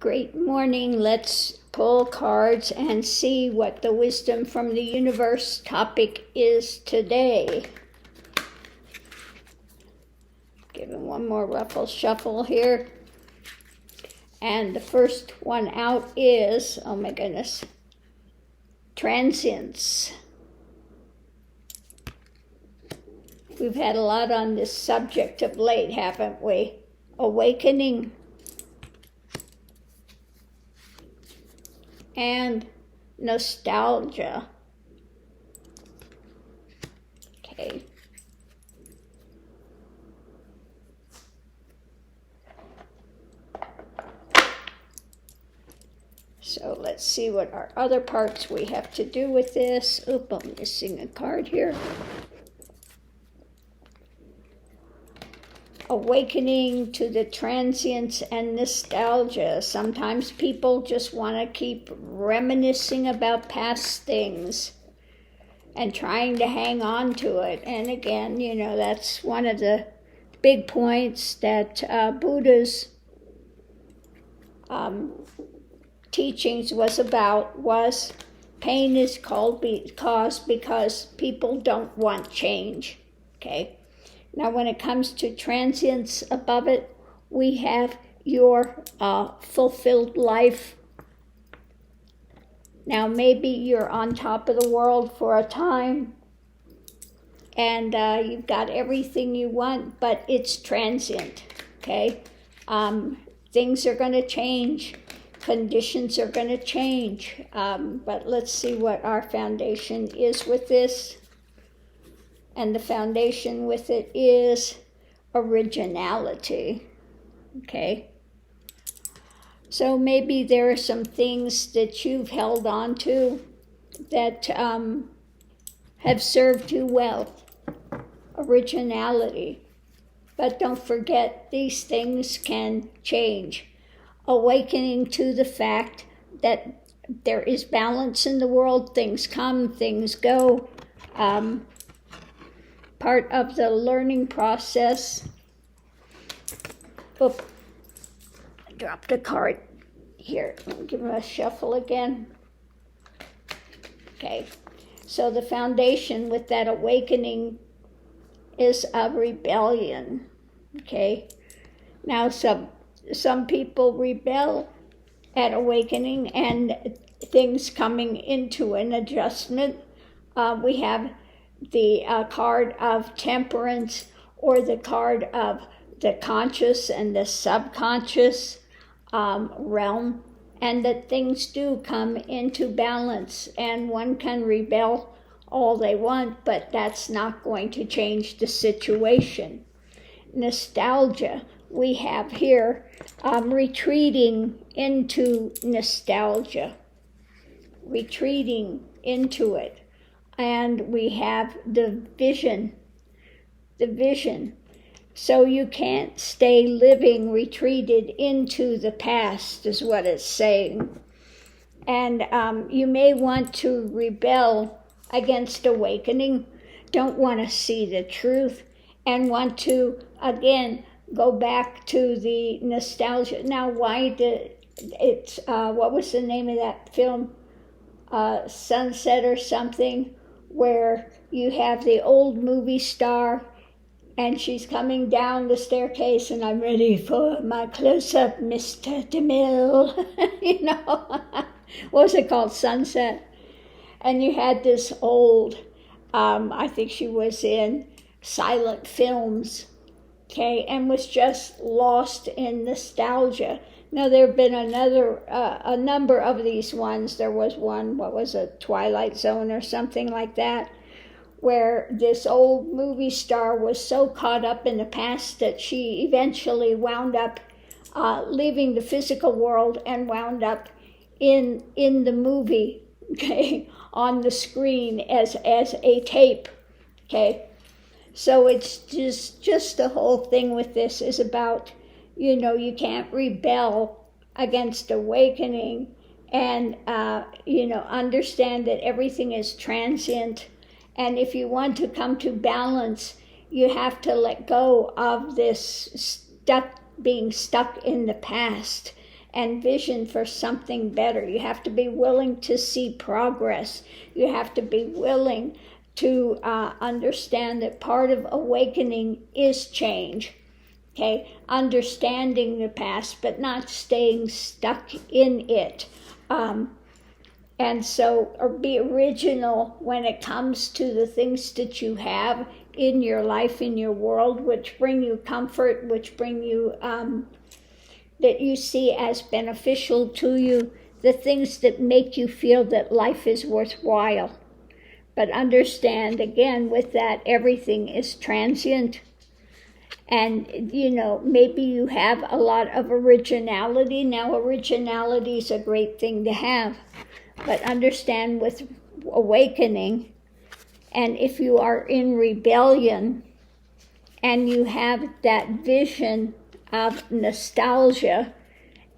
Great morning. Let's pull cards and see what the wisdom from the universe topic is today. Give it one more ruffle shuffle here. And the first one out is, oh my goodness, Transience. We've had a lot on this subject of late, haven't we? Awakening. And nostalgia. Okay. So let's see what our other parts we have to do with this. Oop, I'm missing a card here. Awakening to the transience and nostalgia. Sometimes people just want to keep reminiscing about past things and trying to hang on to it. And again, that's one of the big points that Buddha's teachings was pain is caused because people don't want change. Okay. Now, when it comes to transience above it, we have your fulfilled life. Now, maybe you're on top of the world for a time and you've got everything you want, but it's transient, okay? Things are going to change. Conditions are going to change. But let's see what our foundation is with this. And the foundation with it is originality, okay? So maybe there are some things that you've held on to that have served you well. Originality. But don't forget, these things can change. Awakening to the fact that there is balance in the world. Things come, things go. Part of the learning process. Oop, I dropped a card here. I'll give it a shuffle again. Okay, so the foundation with that awakening is a rebellion. Okay, now some people rebel at awakening and things coming into an adjustment. We have the card of temperance, or the card of the conscious and the subconscious realm, and that things do come into balance, and one can rebel all they want, but that's not going to change the situation. Nostalgia, we have here retreating into nostalgia, retreating into it. And we have the vision. So you can't stay living retreated into the past, is what it's saying. And you may want to rebel against awakening, don't want to see the truth, and want to, again, go back to the nostalgia. Now, what was the name of that film? Sunset or something, where you have the old movie star and she's coming down the staircase and I'm ready for my close-up, Mr. DeMille. What was it called? Sunset. And you had this old, I think she was in silent films, okay, and was just lost in nostalgia. Now, there have been a number of these ones. There was one, Twilight Zone or something like that, where this old movie star was so caught up in the past that she eventually wound up leaving the physical world and wound up in the movie, okay, on the screen as a tape, okay. So it's just the whole thing with this is about, you can't rebel against awakening and, understand that everything is transient. And if you want to come to balance, you have to let go of this being stuck in the past and vision for something better. You have to be willing to see progress. You have to be willing to understand that part of awakening is change. Okay, understanding the past, but not staying stuck in it. And so, or be original when it comes to the things that you have in your life, in your world, which bring you comfort, which bring you, that you see as beneficial to you, the things that make you feel that life is worthwhile. But understand, again, with that, everything is transient. And, maybe you have a lot of originality. Now, originality is a great thing to have. But understand with awakening, and if you are in rebellion, and you have that vision of nostalgia,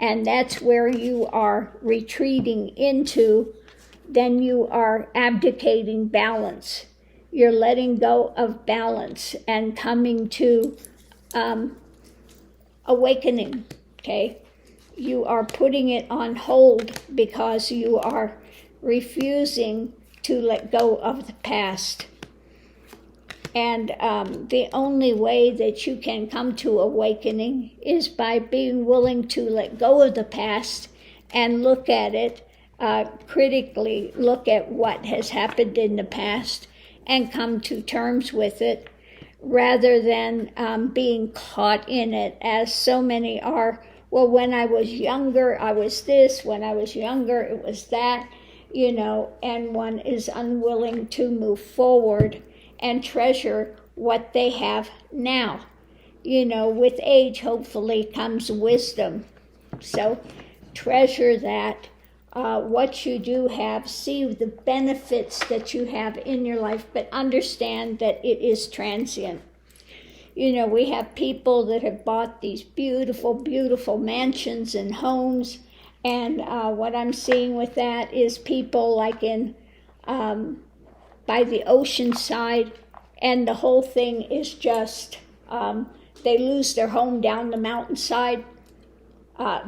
and that's where you are retreating into, then you are abdicating balance. You're letting go of balance and coming to awakening, okay? You are putting it on hold because you are refusing to let go of the past. And the only way that you can come to awakening is by being willing to let go of the past and look at it critically, look at what has happened in the past and come to terms with it, rather than being caught in it, as so many are. Well, when I was younger, I was this. When I was younger, it was that, and one is unwilling to move forward and treasure what they have now. With age, hopefully, comes wisdom. So treasure that. What you do have, see the benefits that you have in your life, but understand that it is transient. We have people that have bought these beautiful, beautiful mansions and homes, and what I'm seeing with that is people like in by the ocean side, and the whole thing is just they lose their home down the mountainside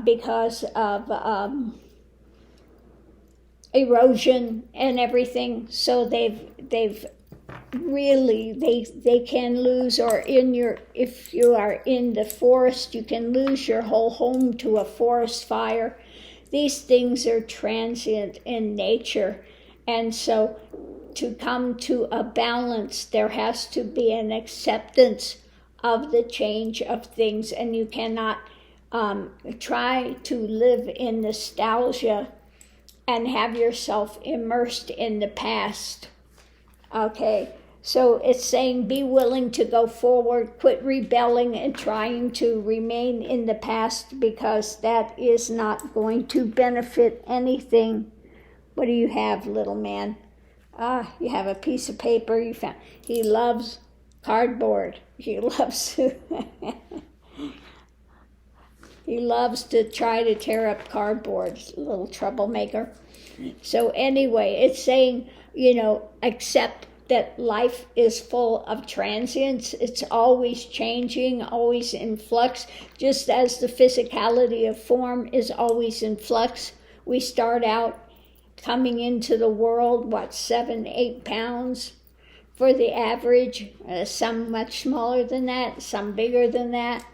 because of erosion and everything. So they've really they can lose, or if you are in the forest, you can lose your whole home to a forest fire. These things are transient in nature, and so to come to a balance, there has to be an acceptance of the change of things, and you cannot try to live in nostalgia and have yourself immersed in the past. Okay, so it's saying be willing to go forward, quit rebelling and trying to remain in the past, because that is not going to benefit anything. What do you have, little man? You have a piece of paper you found. He loves cardboard. He loves he loves to try to tear up cardboard, little troublemaker. So anyway, it's saying, accept that life is full of transience. It's always changing, always in flux, just as the physicality of form is always in flux. We start out coming into the world, 7-8 pounds for the average, some much smaller than that, some bigger than that.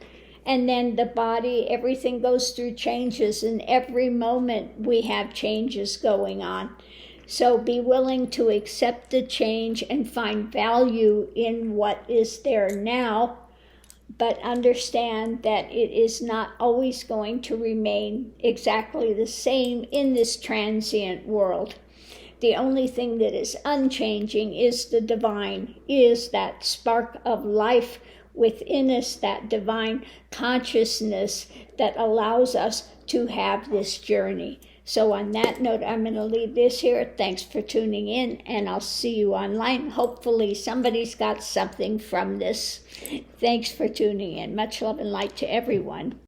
And then the body, everything goes through changes, and every moment we have changes going on. So be willing to accept the change and find value in what is there now, but understand that it is not always going to remain exactly the same in this transient world. The only thing that is unchanging is the divine, is that spark of life within us, that divine consciousness that allows us to have this journey. So on that note, I'm going to leave this here. Thanks for tuning in, and I'll see you online. Hopefully somebody's got something from this. Thanks for tuning in. Much love and light to everyone.